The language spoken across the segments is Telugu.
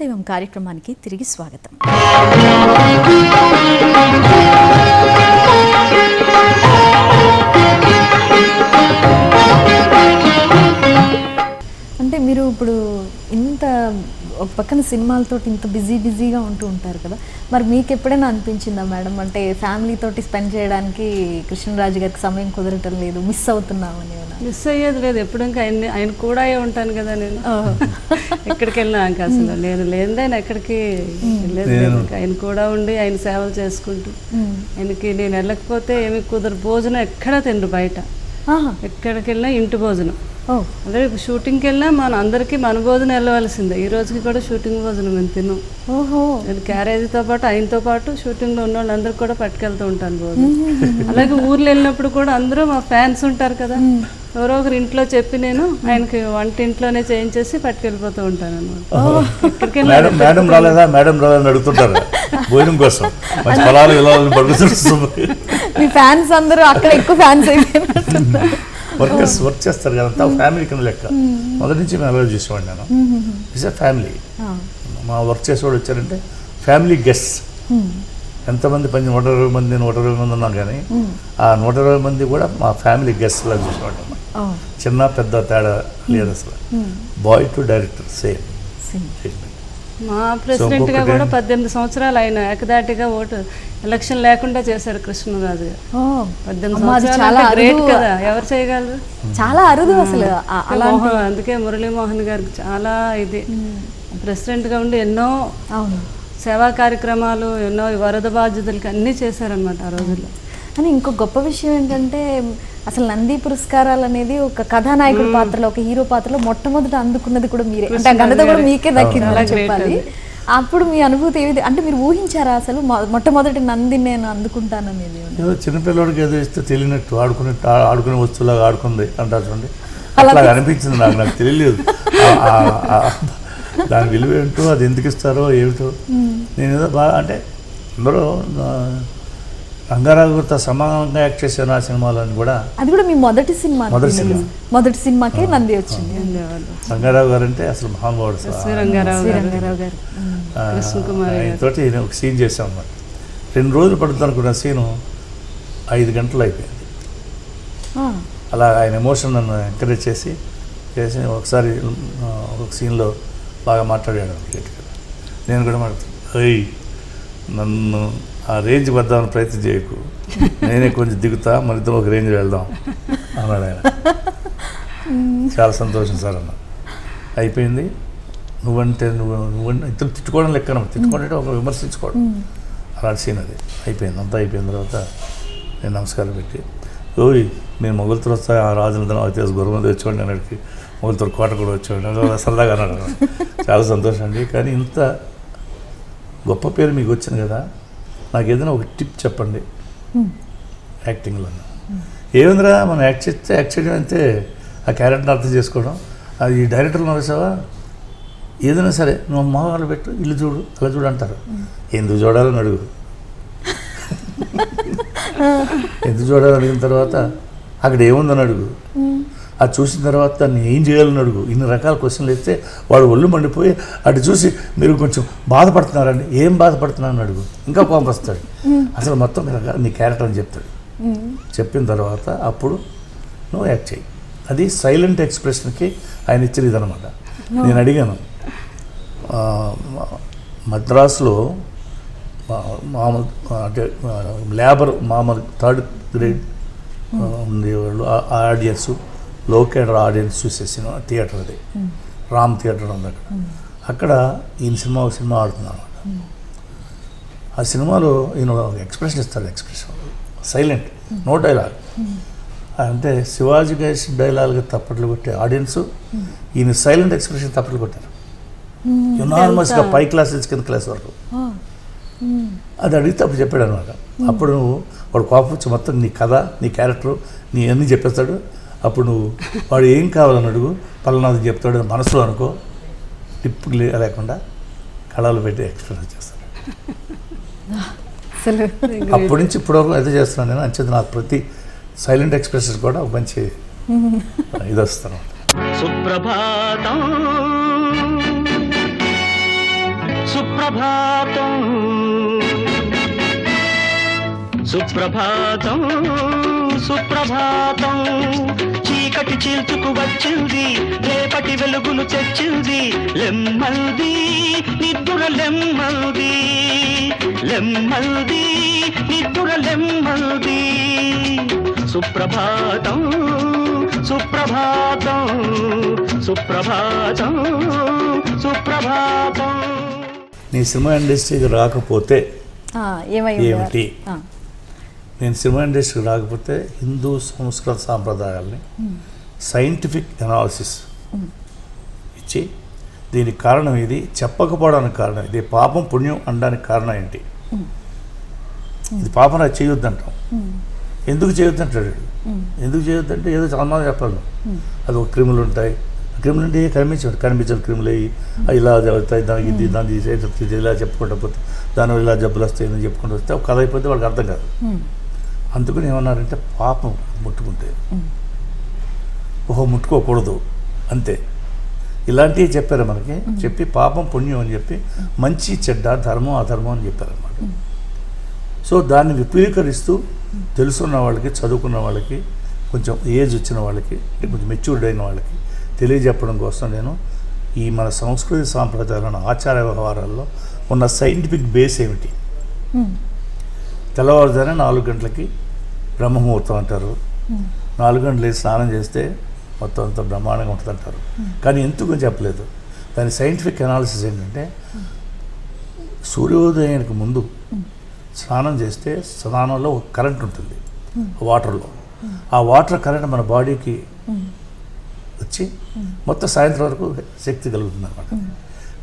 దేవదైవం కార్యక్రమానికి తిరిగి స్వాగతం. అంటే మీరు ఇప్పుడు ఇంత ఒక పక్కన సినిమాలతో ఇంత బిజీగా ఉంటూ ఉంటారు కదా, మరి మీకు ఎప్పుడైనా అనిపించిందా మేడం, అంటే ఫ్యామిలీతోటి స్పెండ్ చేయడానికి కృష్ణరాజు గారికి సమయం కుదరటం లేదు, మిస్ అవుతున్నామని? మిస్ అయ్యేది లేదు, ఎప్పుడు ఇంకా ఆయన కూడా ఉంటాను కదా నేను. ఎక్కడికి వెళ్ళినా ఇంకా అసలు నేను లేనిదే ఆయన ఎక్కడికి వెళ్ళేది లేదు. ఇంకా ఆయన కూడా ఉండి ఆయన సేవలు చేసుకుంటూ, ఆయనకి నేను వెళ్ళకపోతే ఏమి కుదరదు. భోజనం ఎక్కడ తిండ్రు బయట, ఎక్కడికి వెళ్ళినా ఇంటి భోజనం. అదే షూటింగ్కి వెళ్ళినా మన అందరికీ మన భోజనం వెళ్ళవలసిందే. ఈ రోజుకి కూడా షూటింగ్ భోజనం మేము తిన్నాం. నేను క్యారేజీతో పాటు ఆయనతో పాటు షూటింగ్లో ఉన్న వాళ్ళందరికీ కూడా పట్టుకెళ్తూ ఉంటాను భోజనం. అలాగే ఊర్లో వెళ్ళినప్పుడు కూడా అందరూ మా ఫ్యాన్స్ ఉంటారు కదా, ఎవరో ఒకరు ఇంట్లో చెప్పి నేను ఆయనకి వంటింట్లోనే చేయించేసి పట్టుకెళ్ళిపోతూ ఉంటాను అనమాట. మేడం రాలేదా మేడం రాలేదని అడుగుతుంటారు భోజనం కోసం. మీ ఫ్యాన్స్ అందరూ అక్కడ ఎక్కువ ఫ్యాన్స్ అయిపోయినట్టు వర్క్ చేస్తారు కదా, ఫ్యామిలీ కింద లెక్క. మొదటి నుంచి మేము అలవాటు చేసేవాడిని నేను. It's a family. మా వర్క్ చేసేవాడు వచ్చారంటే ఫ్యామిలీ గెస్ట్. ఎంతమంది 120 మంది 120 మంది ఉన్నాం కానీ ఆ 120 మంది కూడా మా ఫ్యామిలీ గెస్ట్ లాగా చూసేవాడు. చిన్న పెద్ద తేడా లేదు అసలు. Boy to director same. మా ప్రెసిడెంట్ గా కూడా 18 సంవత్సరాలు ఆయన ఏకదాటిగా ఓటు ఎలక్షన్ లేకుండా చేశారు కృష్ణరాజు గారు. 18 సంవత్సరాలు గ్రేట్ కదా, ఎవరు చేయగలరు? చాలా అరుదు అసలు. అందుకే మురళీమోహన్ గారికి చాలా ఇది ప్రెసిడెంట్ గా ఉండి ఎన్నో సేవా కార్యక్రమాలు, ఎన్నో వరద బాధ్యతలకి అన్నీ చేశారనమాట ఆ రోజుల్లో. అని ఇంకో గొప్ప విషయం ఏంటంటే అసలు నంది పురస్కారాలు అనేది ఒక కథానాయకుడి పాత్రలో, ఒక హీరో పాత్రలో మొట్టమొదట అందుకున్నది కూడా మీరే, అంటే ఆ ఘనత కూడా మీకే దక్కిందని చెప్పాలి. అప్పుడు మీ అనుభూతి ఏది, అంటే మీరు ఊహించారా అసలు మొట్టమొదటి నంది నేను అందుకుంటాననేది? ఏదో చిన్నపిల్లడికి ఏదో ఇస్తే తెలియనట్టు ఆడుకునే వస్తువులాగా ఆడుకుంది అంటారు చూడండి, అట్లా అనిపించింది నాకు తెలియలేదు దాని విలువ ఏంటో, అది ఎందుకు ఇస్తారో ఏమిటో. నేను ఏదో బాగా అంటే అందరూ రంగారావు గారితో సమానంగా యాక్ట్ చేశాను ఆ సినిమాలో అని కూడా. అది కూడా మీ మొదటి సినిమాకే నంది వచ్చింది. రంగారావు గారు అంటే అసలు మహానుభావుడు. ఆయనతోటి ఒక సీన్ చేశాం అన్నమాట. 2 రోజులు పడుతుంది అనుకున్న సీను 5 గంటలు అయిపోయింది. అలా ఆయన ఎమోషన్ నన్ను ఎంకరేజ్ చేసి ఒకసారి ఒక సీన్లో బాగా మాట్లాడాడు. నేను కూడా మాట్లాడుతాను, నన్ను ఆ రేంజ్ వద్దామని ప్రయత్నం చేయకు, నేనే కొంచెం దిగుతా, మన ఇద్దరం ఒక రేంజ్ వెళ్దాం అన్నాడు ఆయన. చాలా సంతోషం సార్ అన్న. అయిపోయింది. నువ్వంటే ఇద్దరు తిట్టుకోవడం లెక్కన, తిట్టుకోవడం ఒక విమర్శించుకోవడం, అలాంటి సీన్ అది. అయిపోయింది, అంతా అయిపోయిన తర్వాత నేను నమస్కారం పెట్టి, నేను మొగలుతో వస్తా, ఆ రాజులందరూ వచ్చేసి గురువు తెచ్చుకోండి అన్నడికి, మొగలుతో కోట కూడా వచ్చేవాడిని సరదాగా అన్నాడు. చాలా సంతోషం అండి. కానీ ఇంత గొప్ప పేరు మీకు వచ్చింది కదా, నాకు ఏదైనా ఒక టిప్ చెప్పండి యాక్టింగ్లో. ఏముందిరా, మనం యాక్ట్ చేయడం అంతే, ఆ క్యారెక్టర్ని అర్థం చేసుకోవడం. అది డైరెక్టర్లు నడిచావా, ఏదైనా సరే నువ్వు మొహాలు పెట్టు, ఇల్లు చూడు, అలా చూడు అంటారు. ఎందుకు చూడాలని అడుగు, ఎందుకు చూడాలని అడిగిన తర్వాత అక్కడ ఏముందని అడుగు, అది చూసిన తర్వాత దాన్ని ఏం చేయాలని అడుగు. ఇన్ని రకాల క్వశ్చన్లు ఇస్తే వాడు ఒళ్ళు మండిపోయి అటు చూసి మీరు కొంచెం బాధపడుతున్నారండి, ఏం బాధపడుతున్నారని అడుగు, ఇంకా కోపం వస్తాడు. అసలు మొత్తం నీ క్యారెక్టర్ అని చెప్తాడు. చెప్పిన తర్వాత అప్పుడు నువ్వు యాక్ట్ చేయి. అది సైలెంట్ ఎక్స్ప్రెషన్కి ఆయన ఇచ్చిన ఇదనమాట. నేను అడిగాను, మద్రాసులో మామూలు అంటే లేబర్ మామూలు 3rd గ్రేడ్ ఉండేవాళ్ళు, ఆడియన్స్ లో కేడర్ ఆడియన్స్ చూసేసిన థియేటర్ అది, రామ్ థియేటర్ ఉంది అక్కడ. అక్కడ ఈయన ఒక సినిమా ఆడుతున్నాను అనమాట. ఆ సినిమాలో ఈయన ఎక్స్ప్రెషన్ ఇస్తాడు, ఎక్స్ప్రెషన్ సైలెంట్, నో డైలాగ్. అంటే శివాజీ గైస్ డైలాగ్ తప్పట్లు కొట్టే ఆడియన్స్, ఈయన సైలెంట్ ఎక్స్ప్రెషన్ తప్పట్లు కొట్టారు యునానిమస్గా 5 క్లాసెస్ కింద క్లాస్ వరకు. అది అడిగితే అప్పుడు చెప్పాడు అనమాట. అప్పుడు నువ్వు వాడు కోపం వచ్చి మొత్తం నీ కథ, నీ క్యారెక్టర్, నీ అన్నీ చెప్పేస్తాడు. అప్పుడు నువ్వు వాడు ఏం కావాలని అడుగు, పలానాది చెప్తాడు మనసులో అనుకో, టిప్ లేకుండా కళలు పెట్టి ఎక్స్ప్లెయిన్ చేస్తాడు. అప్పటి నుంచి ఇప్పటివరకు అయితే చేస్తున్నాను నేను. అంచేది నాకు ప్రతి సైలెంట్ ఎక్స్ప్రెషన్ కూడా ఒక మంచి ఇది వస్తాను. సుప్రభాతం సుప్రభాతం సుప్రభాతం సుప్రభాతం చీకటి చీల్చుకు వచ్చింది రేపటి వెలుగును తెచ్చింది లెమ్మల్ది నిద్దుర లెమ్మల్ది లెమ్మల్ది నిద్దుర లెమ్మల్ది సుప్రభాతం సుప్రభాతం సుప్రభాతం సుప్రభాతం. నీ సినిమా ఇండస్ట్రీకి రాకపోతే ఏమై ఏమిటి? నేను సినిమా ఇండస్ట్రీకి రాకపోతే హిందూ సంస్కృత సాంప్రదాయాల్ని సైంటిఫిక్ అనాలిసిస్ ఇచ్చి దీనికి కారణం ఇది, చెప్పకపోవడానికి కారణం ఇది, పాపం పుణ్యం అనడానికి కారణం ఏంటి, ఇది పాపం నాకు చేయొద్దంటాం, ఎందుకు చేయొద్దంటాడు, ఎందుకు చేయొద్దంటే ఏదో చాలా చెప్పాలి, అది ఒక క్రిములు ఉంటాయి, క్రిములు అంటే కనిపించదు క్రిములు అవి ఇలా అవుతాయి, దానికి ఇది దాన్ని ఇలా చెప్పుకుంటూ పోతే దానివల్ల ఇలా జబ్బులు వస్తాయని చెప్పుకుంటూ వస్తే ఒక కథ అయిపోతే వాళ్ళకి అర్థం కాదు. అందుకని ఏమన్నారంటే పాపం ముట్టుకుంటే ముట్టుకోకూడదు అంతే, ఇలాంటివి చెప్పారు మనకి. చెప్పి పాపం పుణ్యం అని చెప్పి మంచి చెడ్డ ధర్మం అధర్మం అని చెప్పారన్నమాట. సో దాన్ని విపరీకరిస్తూ తెలుసున్న వాళ్ళకి, చదువుకున్న వాళ్ళకి, కొంచెం ఏజ్ వచ్చిన వాళ్ళకి, కొంచెం మెచ్యూర్డ్ అయిన వాళ్ళకి తెలియజెప్పడం కోసం నేను ఈ మన సంస్కృతి సాంప్రదాయాలను ఆచార వ్యవహారాల్లో ఉన్న సైంటిఫిక్ బేస్ ఏమిటి. తెల్లవారుజానే 4 గంటలకి బ్రహ్మముహూర్తం అంటారు, 4 గంటలకి స్నానం చేస్తే మొత్తం అంతా బ్రహ్మాండంగా ఉంటుంది అంటారు. కానీ ఎందుకు చెప్పలేదు. దాని సైంటిఫిక్ అనాలిసిస్ ఏంటంటే సూర్యోదయానికి ముందు స్నానం చేస్తే స్నానంలో ఒక కరెంట్ ఉంటుంది వాటర్లో, ఆ వాటర్ కరెంట్ మన బాడీకి వచ్చి మొత్తం సాయంత్రం వరకు శక్తి కలుగుతుంది అనమాట.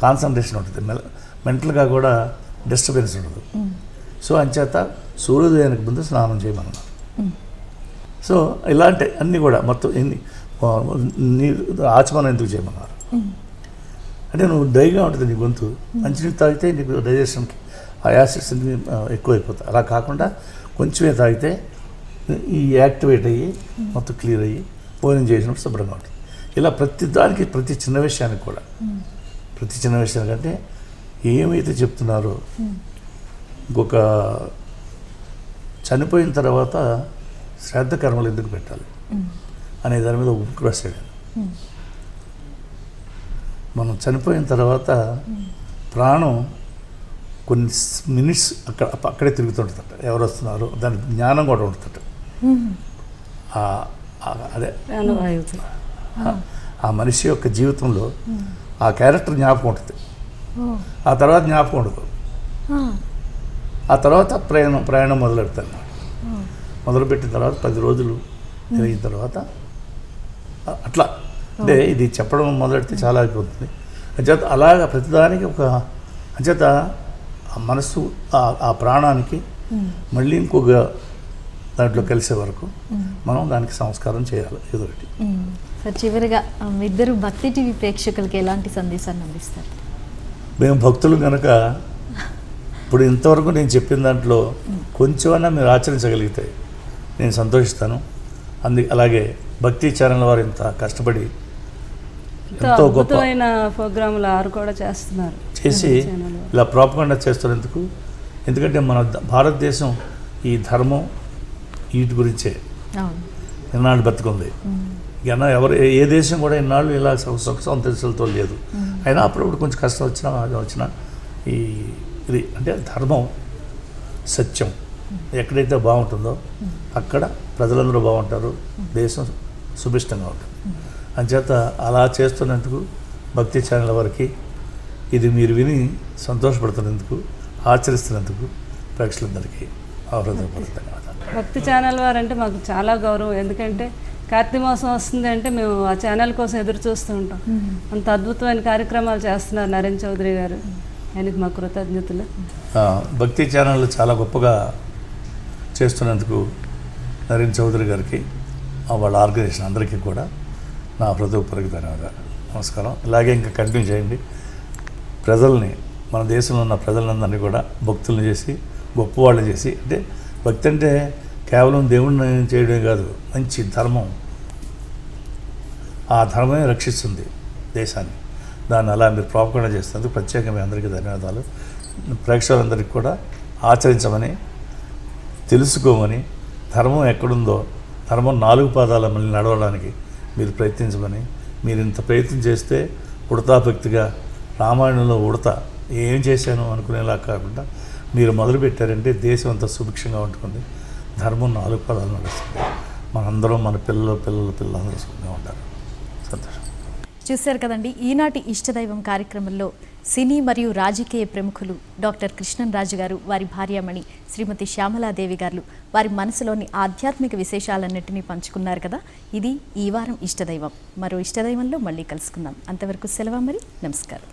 కాన్సన్ట్రేషన్ ఉంటుంది, మెంటల్గా కూడా డిస్టర్బెన్స్ ఉండదు. సో అంచేత సూర్యోదయానికి ముందు స్నానం చేయమన్నారు. సో ఇలాంటి అన్నీ కూడా మొత్తం ఆచమనం ఎందుకు చేయమన్నారు అంటే నువ్వు డ్రైగా ఉంటుంది నీ గొంతు, మంచినీళ్ళు తాగితే నీకు డైజెషన్కి ఆ యాసిడ్స్ ఎక్కువైపోతాయి. అలా కాకుండా కొంచెమే తాగితే ఈ యాక్టివేట్ అయ్యి మొత్తం క్లియర్ అయ్యి భోజనం చేసినప్పుడు శుభ్రంగా ఉంటుంది. ఇలా ప్రతి దానికి, ప్రతి చిన్న విషయానికి కూడా, ప్రతి చిన్న విషయానికంటే ఏమైతే చెప్తున్నారో, ఇంకొక చనిపోయిన తర్వాత శ్రాద్ధ కర్మలు ఎందుకు పెట్టాలి అనే దాని మీద ఒక బుక్ రాశాడు. మనం చనిపోయిన తర్వాత ప్రాణం కొన్ని మినిట్స్ అక్కడే తిరుగుతుంటుందట, ఎవరు వస్తున్నారు దాని జ్ఞానం కూడా ఉంటుందట. అదే ఆ మనిషి యొక్క జీవితంలో ఆ క్యారెక్టర్ జ్ఞాపకం ఉంటుంది, ఆ తర్వాత జ్ఞాపకం ఉండదు. ఆ తర్వాత ప్రయాణం మొదలెడతాను. మొదలుపెట్టిన తర్వాత 10 రోజులు జరిగిన తర్వాత అట్లా అంటే ఇది చెప్పడం మొదలెడితే చాలా అయిపోతుంది. అంచేత అలాగా ప్రతిదానికి ఒక అంచేత ఆ మనసు ఆ ప్రాణానికి మళ్ళీ ఇంకొక దాంట్లో కలిసే వరకు మనం దానికి సంస్కారం చేయాలి ఏదో ఒకటి. సార్ చివరిగా ఇద్దరు భక్తి టీవీ ప్రేక్షకులకి ఎలాంటి సందేశాన్ని అందిస్తారు? మేము భక్తులు కనుక ఇప్పుడు ఇంతవరకు నేను చెప్పిన దాంట్లో కొంచెమైనా మీరు ఆచరించగలిగితే నేను సంతోషిస్తాను. అలాగే భక్తి ఛానల్ వారు ఇంత కష్టపడి ఎంతో గొప్పమైన ప్రోగ్రాములు కూడా చేసి ఇలా ప్రాపగండా చేస్తున్నందుకు, ఎందుకంటే మన భారతదేశం ఈ ధర్మం వీటి గురించే ఇన్నాళ్ళు బతుకుంది. ఇక ఎవరు ఏ దేశం కూడా ఇన్నాళ్ళు ఇలా సుఖ సంతోషాలతో లేదు. అయినా అప్పుడప్పుడు కొంచెం కష్టం వచ్చినా ఇది అంటే ధర్మం సత్యం ఎక్కడైతే బాగుంటుందో అక్కడ ప్రజలందరూ బాగుంటారు, దేశం సుభిష్టంగా ఉంటుంది. అంచేత అలా చేస్తున్నందుకు భక్తి ఛానల్ వారికి ఇది మీరు విని సంతోషపడుతున్నందుకు, ఆచరిస్తున్నందుకు ప్రేక్షకులందరికీ హృదయపూర్వక ధన్యవాదాలు. భక్తి ఛానల్ వారంటే మాకు చాలా గౌరవం. ఎందుకంటే కార్తీక మాసం వస్తుంది అంటే మేము ఆ ఛానల్ కోసం ఎదురు చూస్తూ ఉంటాం. అంత అద్భుతమైన కార్యక్రమాలు చేస్తున్నారు నరేన్ చౌదరి గారు, ఆయనకి మా కృతజ్ఞతలు. భక్తి ఛానల్ చాలా గొప్పగా చేస్తున్నందుకు నరేన్ చౌదరి గారికి, వాళ్ళ ఆర్గనైజేషన్ అందరికీ కూడా నా హృదయపూర్వక ధన్యవాదాలు. నమస్కారం. ఇలాగే ఇంకా కంటిన్యూ చేయండి. ప్రజల్ని, మన దేశంలో ఉన్న ప్రజలందరినీ కూడా భక్తులను చేసి, గొప్పవాళ్ళు చేసి, అంటే భక్తి అంటే కేవలం దేవుణ్ణి చేయడమే కాదు, మంచి ధర్మం, ఆ ధర్మమే రక్షిస్తుంది దేశాన్ని. దాన్ని అలా మీరు ప్రాపగండా చేస్తున్నందుకు ప్రత్యేకంగా మీ అందరికీ ధన్యవాదాలు. ప్రేక్షకులందరికీ కూడా ఆచరించమని, తెలుసుకోమని, ధర్మం ఎక్కడుందో ధర్మం 4 పాదాల మళ్ళీ నడవడానికి మీరు ప్రయత్నించమని, మీరు ఇంత ప్రయత్నం చేస్తే ఉడతా భక్తిగా రామాయణంలో ఉడత ఏం చేశాను అనుకునేలా కాకుండా మీరు మొదలుపెట్టారంటే దేశం అంతా సుభిక్షంగా ఉంటుంది, ధర్మం 4 పాదాలు నడుస్తుంది, మనందరం మన పిల్లలందరూ సుఖంగా ఉంటారు. సంతోషం. చూశారు కదండి, ఈనాటి ఇష్టదైవం కార్యక్రమంలో సినీ మరియు రాజకీయ ప్రముఖులు డాక్టర్ కృష్ణంరాజు గారు, వారి భార్యామణి శ్రీమతి శ్యామలాదేవి గారు వారి మనసులోని ఆధ్యాత్మిక విశేషాలన్నింటినీ పంచుకున్నారు కదా. ఇది ఈ వారం ఇష్టదైవం. మరో ఇష్టదైవంలో మళ్ళీ కలుసుకుందాం. అంతవరకు సెలవు మరి. నమస్కారం.